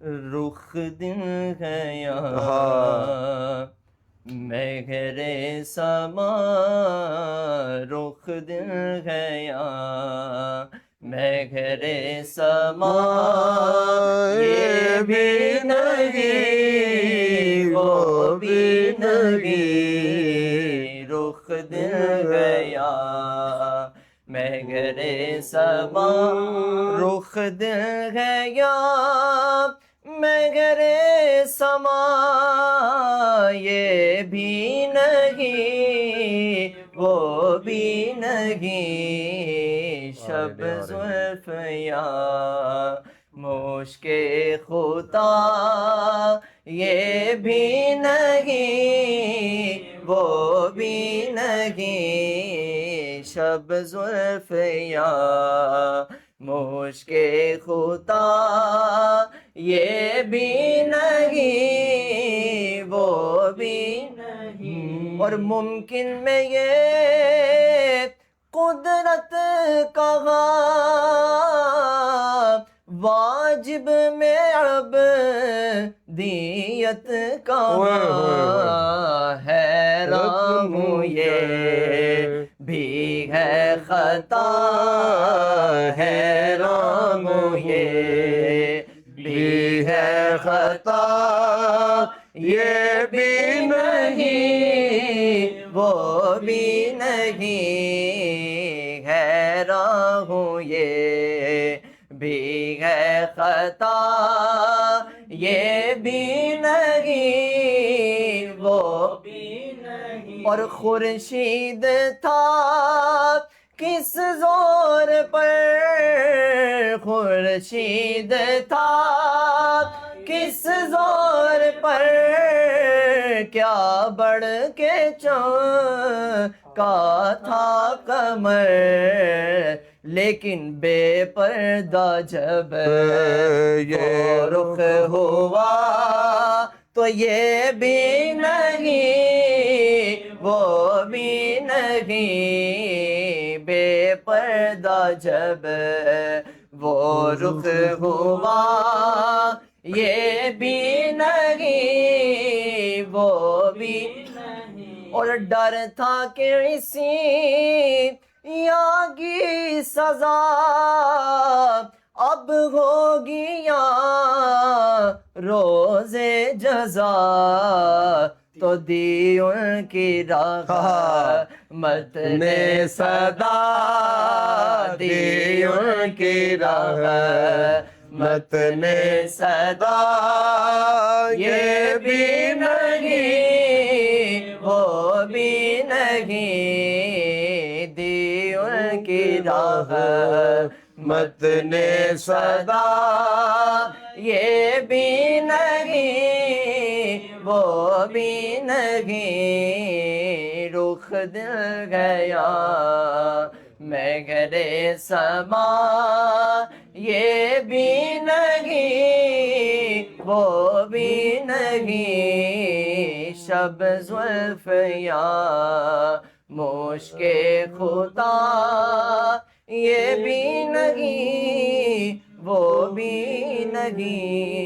رخ دل گیا مگر سما رخ دل گیا مگر سما یہ بھی نہیں وہ بھی نہیں رخ دل گیا مگر سما رخ دل گیا مگر سما یہ بھی نہیں وہ بھی نہیں شب زلف یا مشک خطا یہ بھی نہیں وہ بھی نہیں شب زلف یا مشک خطا یہ بھی نہیں وہ بھی نہیں اور ممکن میں یہ قدرت کہاں واجب میں عبدیت کہاں حیران ہوں یہ بھی ہے خطا حیران ہوں یہ بھی ہے خطا یہ بھی نہیں وہ بھی نہیں حیران ہوں یہ بھی ہے خطا یہ بھی نہیں وہ بھی نہیں اور خورشید تھا کس زور پر خورشید تھا کس زور پر کیا بڑھ کے چونکا تھا قمر لیکن بے پردہ جب یہ رخ ہوا تو یہ بھی نہیں وہ بھی نہیں بے پردہ جب وہ رخ ہوا یہ بھی نہیں وہ بھی نہیں اور ڈر تھا کہ اسی کی سزا اب ہوگی یا روز جزا تو دی ان کی رحمت نے صدا دی ان کی رحمت نے صدا یہ بھی نہیں وہ بھی نہیں دی ان کی رحمت نے صدا یہ بھی نہیں وہ بھی نہیں رخ دل گیا مگر سما یہ بھی نہیں وہ بھی نہیں شب زلف یا مشک خطا یہ بھی نہیں وہ بھی نہیں